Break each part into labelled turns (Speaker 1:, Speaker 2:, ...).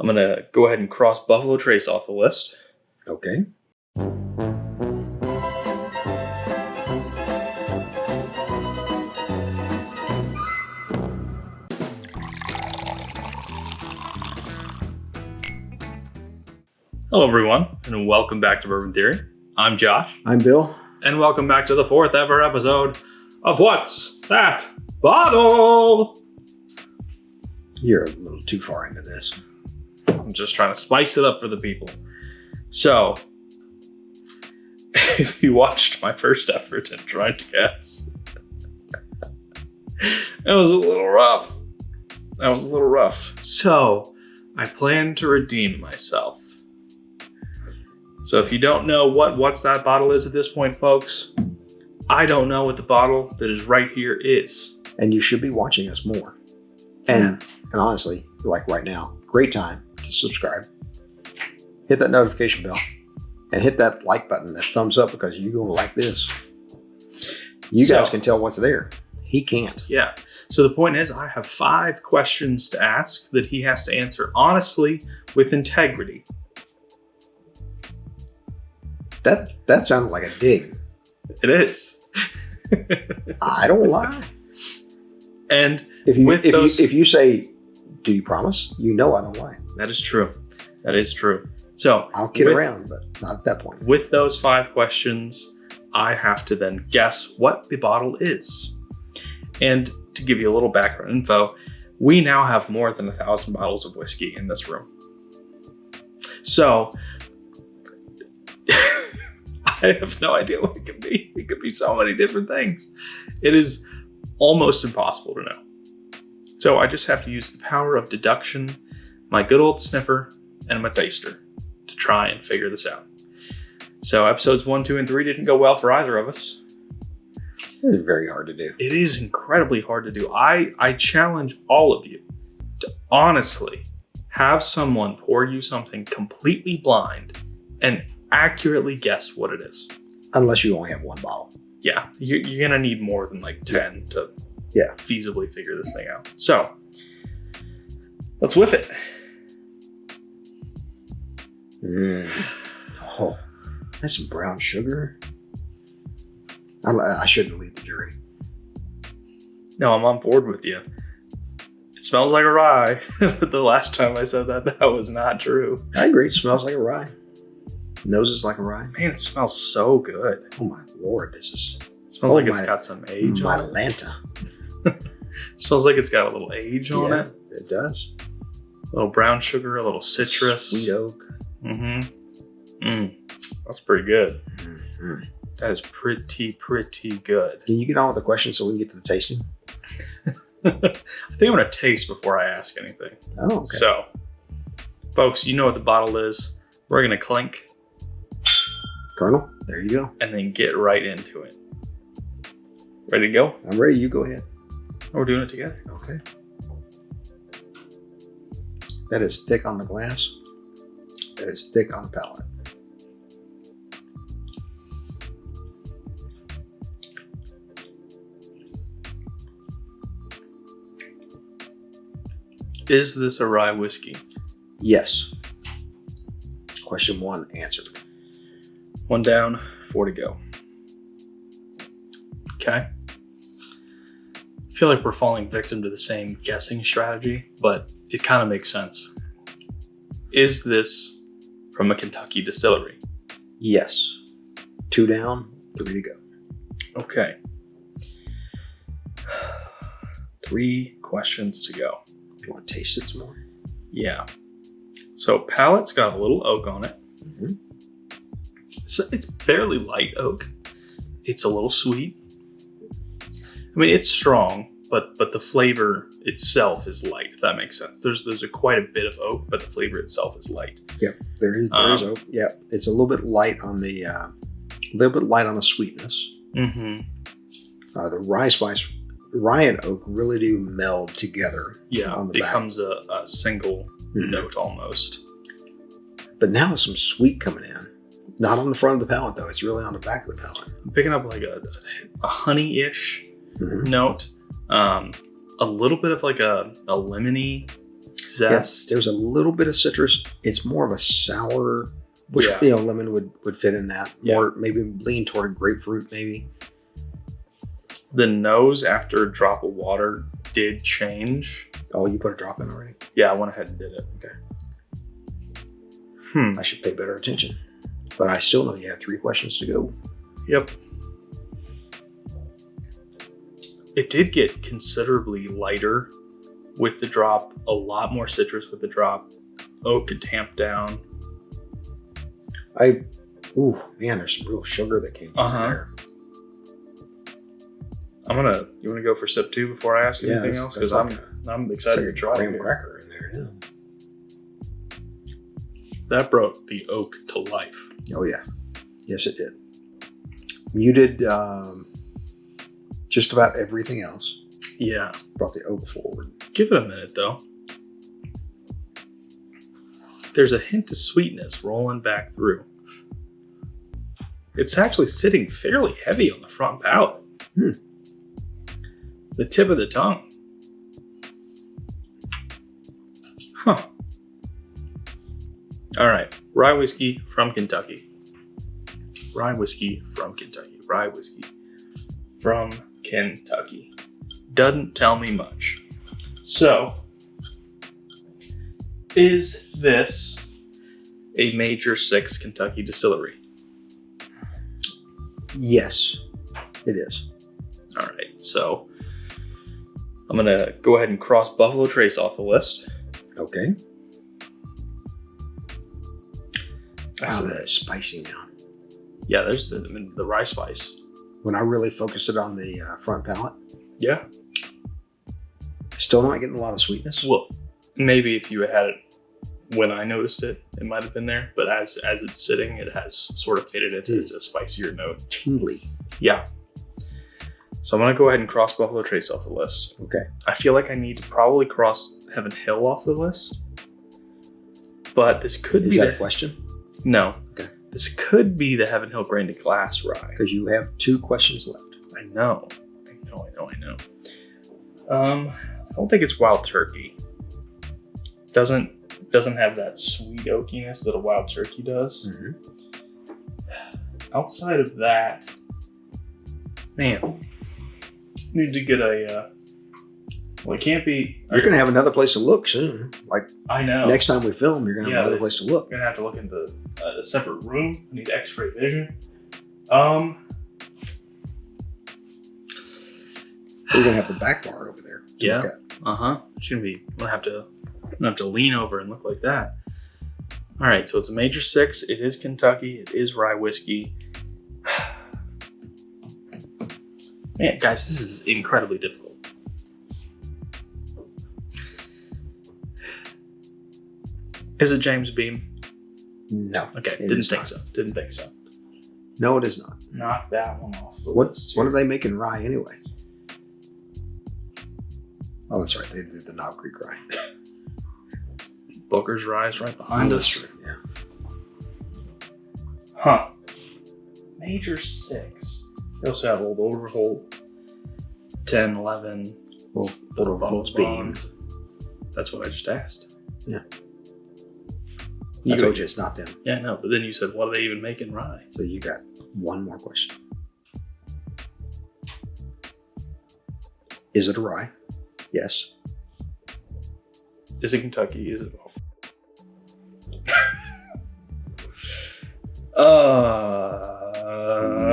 Speaker 1: I'm going to go ahead and cross Buffalo Trace off the list.
Speaker 2: Okay.
Speaker 1: Hello, everyone, and welcome back to Bourbon Theory. I'm Josh.
Speaker 2: I'm Bill.
Speaker 1: And welcome back to the 4th ever episode of What's That Bottle?
Speaker 2: You're a little too far into this.
Speaker 1: I'm just trying to spice it up for the people. So, if you watched my first effort at trying to guess, it was a little rough. So, I plan to redeem myself. So if you don't know what What's That Bottle is at this point, folks, I don't know what the bottle that is right here is.
Speaker 2: And you should be watching us more. And honestly, like right now, great time to subscribe. Hit that notification bell. And hit that like button, that thumbs up, because you're going to like this. You guys can tell what's there. He can't.
Speaker 1: Yeah. So the point is, I have 5 questions to ask that he has to answer honestly with integrity.
Speaker 2: That sounded like a dig.
Speaker 1: It is.
Speaker 2: I don't lie.
Speaker 1: And
Speaker 2: if you say, "Do you promise?" You know I don't lie.
Speaker 1: That is true. So
Speaker 2: I'll kid around, but not at that point.
Speaker 1: With those 5 questions, I have to then guess what the bottle is. And to give you a little background info, we now have more than 1,000 bottles of whiskey in this room. So I have no idea what it could be. It could be so many different things. It is almost impossible to know. So I just have to use the power of deduction, my good old sniffer, and my taster to try and figure this out. So episodes 1, 2, and 3 didn't go well for either of us.
Speaker 2: It is very hard to do.
Speaker 1: It is incredibly hard to do. I challenge all of you to honestly have someone pour you something completely blind and accurately guess what it is.
Speaker 2: Unless you only have one bottle.
Speaker 1: Yeah, you're going to need more than like 10 to feasibly figure this thing out. So, let's whiff it.
Speaker 2: Oh, that's some brown sugar. I shouldn't lead the jury.
Speaker 1: No, I'm on board with you. It smells like a rye. But the last time I said that was not true.
Speaker 2: I agree. It smells like a rye. Noses like a rye.
Speaker 1: Man, it smells so good.
Speaker 2: Oh my Lord, it
Speaker 1: smells like it's got some age on it.
Speaker 2: Atlanta.
Speaker 1: Smells like it's got a little age on it.
Speaker 2: It does.
Speaker 1: A little brown sugar, a little citrus.
Speaker 2: Sweet oak.
Speaker 1: That's pretty good. Mm-hmm. That is pretty good.
Speaker 2: Can you get on with the questions so we can get to the tasting?
Speaker 1: I think I'm going to taste before I ask anything.
Speaker 2: Oh, okay.
Speaker 1: So, folks, you know what the bottle is. We're going to clink.
Speaker 2: Colonel, there you go.
Speaker 1: And then get right into it. Ready to go?
Speaker 2: I'm ready. You go ahead.
Speaker 1: We're doing it together.
Speaker 2: Okay. That is thick on the glass. That is thick on the palate.
Speaker 1: Is this a rye whiskey?
Speaker 2: Yes. Question 1 answered.
Speaker 1: 1 down, 4 to go. Okay. I feel like we're falling victim to the same guessing strategy, but it kind of makes sense. Is this from a Kentucky distillery?
Speaker 2: Yes. 2 down, 3 to go.
Speaker 1: Okay. 3 questions to go.
Speaker 2: You want to taste it some more?
Speaker 1: Yeah. So palate's got a little oak on it.
Speaker 2: Mm-hmm.
Speaker 1: So it's fairly light oak. It's a little sweet. I mean, it's strong, but the flavor itself is light, if that makes sense. There's quite a bit of oak, but the flavor itself is light.
Speaker 2: Yeah, there is oak. Yeah, it's a little bit light on the sweetness.
Speaker 1: Mm-hmm.
Speaker 2: The rye and oak really do meld together.
Speaker 1: Yeah,
Speaker 2: on the
Speaker 1: becomes a single note almost.
Speaker 2: But now there's some sweet coming in. Not on the front of the palate though. It's really on the back of the palate.
Speaker 1: I'm picking up like a honey-ish note. A little bit of like a lemony zest.
Speaker 2: There's a little bit of citrus. It's more of a sour, which lemon would fit in that. More maybe lean toward grapefruit, maybe.
Speaker 1: The nose after a drop of water did change.
Speaker 2: Oh, you put a drop in already?
Speaker 1: Yeah, I went ahead and did it.
Speaker 2: Okay. I should pay better attention. But I still know you have 3 questions to go.
Speaker 1: Yep. It did get considerably lighter with the drop. A lot more citrus with the drop. Oak could tamp down.
Speaker 2: Ooh, man, there's some real sugar that came from there.
Speaker 1: You want to go for sip 2 before I ask anything else? Because I'm excited to try
Speaker 2: graham
Speaker 1: it.
Speaker 2: Cracker in there,
Speaker 1: That brought the oak to life.
Speaker 2: Oh yeah, yes it did. Muted just about everything else.
Speaker 1: Yeah.
Speaker 2: Brought the oak forward.
Speaker 1: Give it a minute though. There's a hint of sweetness rolling back through. It's actually sitting fairly heavy on the front palate. The tip of the tongue. Huh. All right. Rye whiskey from Kentucky. Rye whiskey from Kentucky. Rye whiskey from Kentucky. Doesn't tell me much. So, is this a major 6 Kentucky distillery?
Speaker 2: Yes, it is.
Speaker 1: All right. So, I'm going to go ahead and cross Buffalo Trace off the list.
Speaker 2: Okay.
Speaker 1: Wow,
Speaker 2: that's spicy now.
Speaker 1: Yeah, there's the rye spice.
Speaker 2: When I really focused it on the front palate.
Speaker 1: Yeah.
Speaker 2: Still not getting a lot of sweetness.
Speaker 1: Well, maybe if you had it when I noticed it, it might have been there. But as it's sitting, it has sort of faded into a spicier note.
Speaker 2: Tingly.
Speaker 1: Yeah. So I'm going to go ahead and cross Buffalo Trace off the list.
Speaker 2: Okay.
Speaker 1: I feel like I need to probably cross Heaven Hill off the list. But this could be...
Speaker 2: Is that a question?
Speaker 1: No.
Speaker 2: Okay.
Speaker 1: This could be the Heaven Hill Grain to Glass rye.
Speaker 2: Because you have 2 questions left.
Speaker 1: I know. I don't think it's Wild Turkey. Doesn't have that sweet oakiness that a Wild Turkey does. Outside of that, man, need to get a. Well, it can't be.
Speaker 2: You're gonna have another place to look soon. Like
Speaker 1: I know.
Speaker 2: Next time we film, you're gonna have another place to look.
Speaker 1: We're gonna have to look into a separate room. I need X-ray vision.
Speaker 2: We're gonna have the back bar over there.
Speaker 1: Yeah. Shouldn't be. I'm gonna have to lean over and look like that. All right. So it's a major 6. It is Kentucky. It is rye whiskey. Man, guys, this is incredibly difficult. Is it James Beam?
Speaker 2: No.
Speaker 1: Okay. Didn't think so.
Speaker 2: No, it is not.
Speaker 1: Knock that one off the list.
Speaker 2: What are they making rye anyway? Oh, that's right. They did the Knob Creek rye.
Speaker 1: Booker's Rye is right behind us.
Speaker 2: That's true. Yeah.
Speaker 1: Huh. Major 6. They also have Old Overholt, 10, 11.
Speaker 2: Well, Old Overholt's Beam.
Speaker 1: That's what I just asked.
Speaker 2: Yeah. I told you it's not them.
Speaker 1: Yeah, no, but then you said, what are they even making rye?
Speaker 2: So you got one more question. Is it a rye? Yes.
Speaker 1: Is it Kentucky? Is it?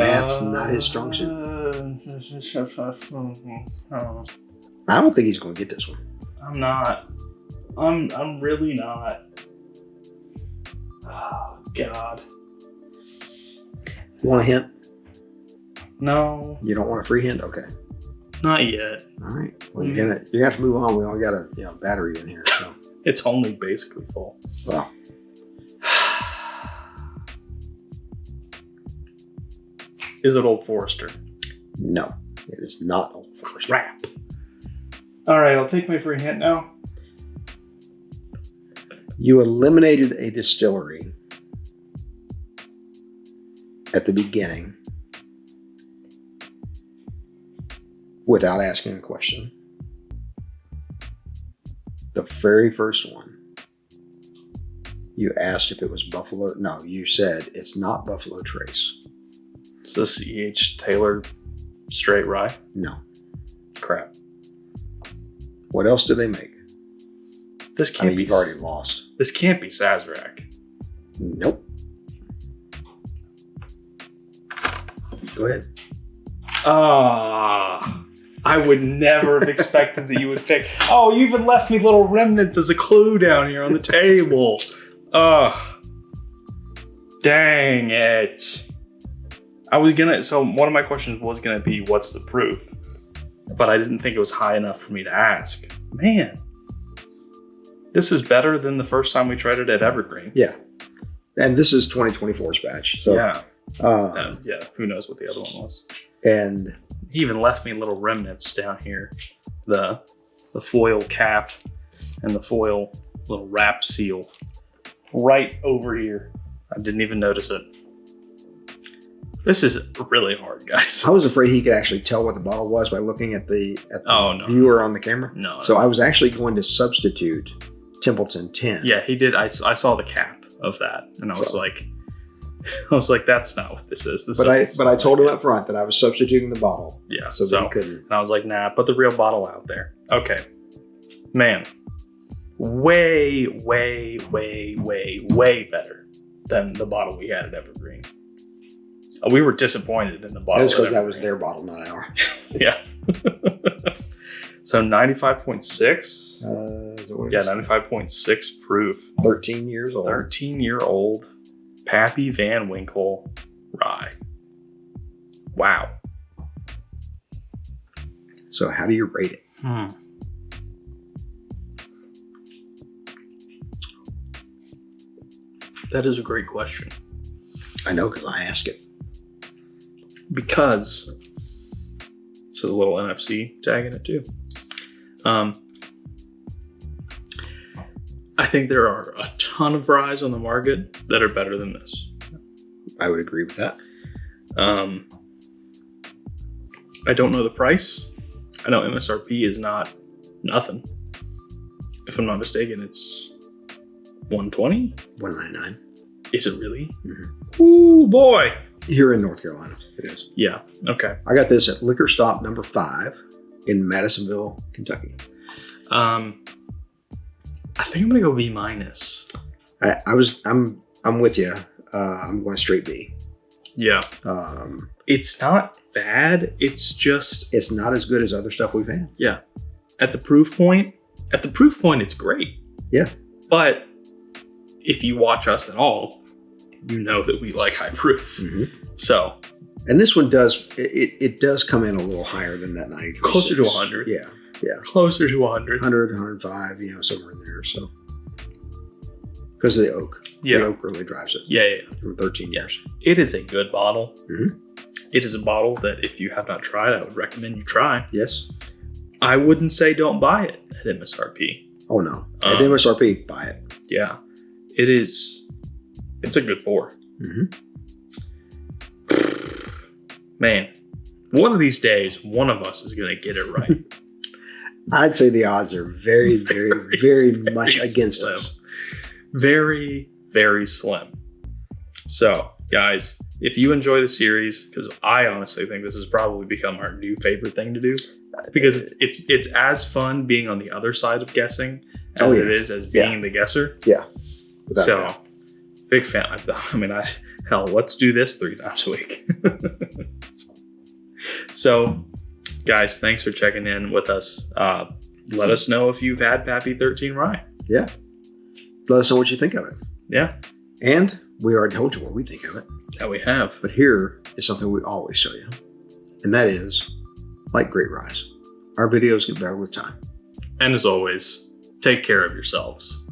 Speaker 2: Matt's not his strong suit. I don't think he's going to get this one.
Speaker 1: I'm not. I'm really not. Oh, God.
Speaker 2: You want a hint?
Speaker 1: No.
Speaker 2: You don't want a free hint? Okay.
Speaker 1: Not yet.
Speaker 2: All right. Well, you're gonna have to move on. We only got a battery in here, so
Speaker 1: it's only basically full.
Speaker 2: Well,
Speaker 1: is it Old Forester?
Speaker 2: No, it is not Old Forester.
Speaker 1: Crap. All right, I'll take my free hint now.
Speaker 2: You eliminated a distillery at the beginning without asking a question. The very first one, you asked if it was Buffalo. No, you said it's not Buffalo Trace.
Speaker 1: It's the C.H. Taylor straight rye.
Speaker 2: No.
Speaker 1: Crap.
Speaker 2: What else do they make?
Speaker 1: This can't be.
Speaker 2: You've already lost.
Speaker 1: This can't be Sazerac.
Speaker 2: Nope. Go ahead.
Speaker 1: I would never have expected that you would pick. Oh, you even left me little remnants as a clue down here on the table. Dang it. So one of my questions was gonna be, what's the proof? But I didn't think it was high enough for me to ask. Man, this is better than the first time we tried it at Evergreen.
Speaker 2: Yeah. And this is 2024's batch. So
Speaker 1: yeah. Yeah, who knows what the other one was.
Speaker 2: And
Speaker 1: he even left me little remnants down here. The foil cap and the foil little wrap seal right over here. I didn't even notice it. This is really hard, guys.
Speaker 2: I was afraid he could actually tell what the bottle was by looking at the
Speaker 1: no.
Speaker 2: viewer on the camera.
Speaker 1: No.
Speaker 2: So I was actually going to substitute Templeton 10.
Speaker 1: Yeah, he did. I saw the cap of that, and I was like, that's not what this is.
Speaker 2: But I told him up front that I was substituting the bottle.
Speaker 1: Yeah.
Speaker 2: So that he couldn't.
Speaker 1: And I was like, nah, put the real bottle out there. Okay. Man. Way, way, way, way, way better than the bottle we had at Evergreen. We were disappointed in the bottle.
Speaker 2: That's because that was their bottle, not ours.
Speaker 1: Yeah. So 95.6.
Speaker 2: Is that what it is?
Speaker 1: 95.6 proof.
Speaker 2: 13 years old.
Speaker 1: 13-year-old Pappy Van Winkle rye. Wow.
Speaker 2: So how do you rate it?
Speaker 1: That is a great question.
Speaker 2: I know because I asked it.
Speaker 1: Because it says a little NFC tag in it too. I think there are a ton of ryes on the market that are better than this.
Speaker 2: I would agree with that.
Speaker 1: I don't know the price. I know MSRP is not nothing. If I'm not mistaken, it's $120?
Speaker 2: $199.
Speaker 1: Is it really?
Speaker 2: Mm-hmm.
Speaker 1: Ooh, boy.
Speaker 2: Here in North Carolina, it is.
Speaker 1: Yeah, okay.
Speaker 2: I got this at Liquor Stop number 5 in Madisonville, Kentucky.
Speaker 1: I think I'm gonna go B-.
Speaker 2: I'm with you. I'm going straight B.
Speaker 1: Yeah. It's not bad. It's just,
Speaker 2: it's not as good as other stuff we've had.
Speaker 1: Yeah. At the proof point, it's great.
Speaker 2: Yeah.
Speaker 1: But if you watch us at all, you know that we like high proof.
Speaker 2: Mm-hmm.
Speaker 1: So.
Speaker 2: And this one does, it does come in a little higher than that 93.
Speaker 1: Closer to 100.
Speaker 2: Yeah. Yeah.
Speaker 1: Closer to 100.
Speaker 2: 100, 105, somewhere in there. So. Because of the oak.
Speaker 1: Yeah.
Speaker 2: The oak really drives it.
Speaker 1: Yeah.
Speaker 2: For 13 years.
Speaker 1: It is a good bottle.
Speaker 2: Mm-hmm.
Speaker 1: It is a bottle that if you have not tried, I would recommend you try.
Speaker 2: Yes.
Speaker 1: I wouldn't say don't buy it at MSRP.
Speaker 2: Oh, no. At MSRP, buy it.
Speaker 1: Yeah. It's a good pour.
Speaker 2: Mm-hmm.
Speaker 1: Man, one of these days, one of us is going to get it right.
Speaker 2: I'd say the odds are very, very, very much against
Speaker 1: slim.
Speaker 2: us.
Speaker 1: Very, very slim. So, guys, if you enjoy the series, because I honestly think this has probably become our new favorite thing to do, because it's as fun being on the other side of guessing as it is as being the guesser.
Speaker 2: Yeah.
Speaker 1: So, big fan. Hell, let's do this 3 times a week. So, guys, thanks for checking in with us. Let us know if you've had Pappy 13 Rye.
Speaker 2: Yeah. Let us know what you think of it.
Speaker 1: Yeah.
Speaker 2: And we already told you what we think of it.
Speaker 1: Yeah, we have.
Speaker 2: But here is something we always tell you. And that is, like great ryes, our videos get better with time.
Speaker 1: And as always, take care of yourselves.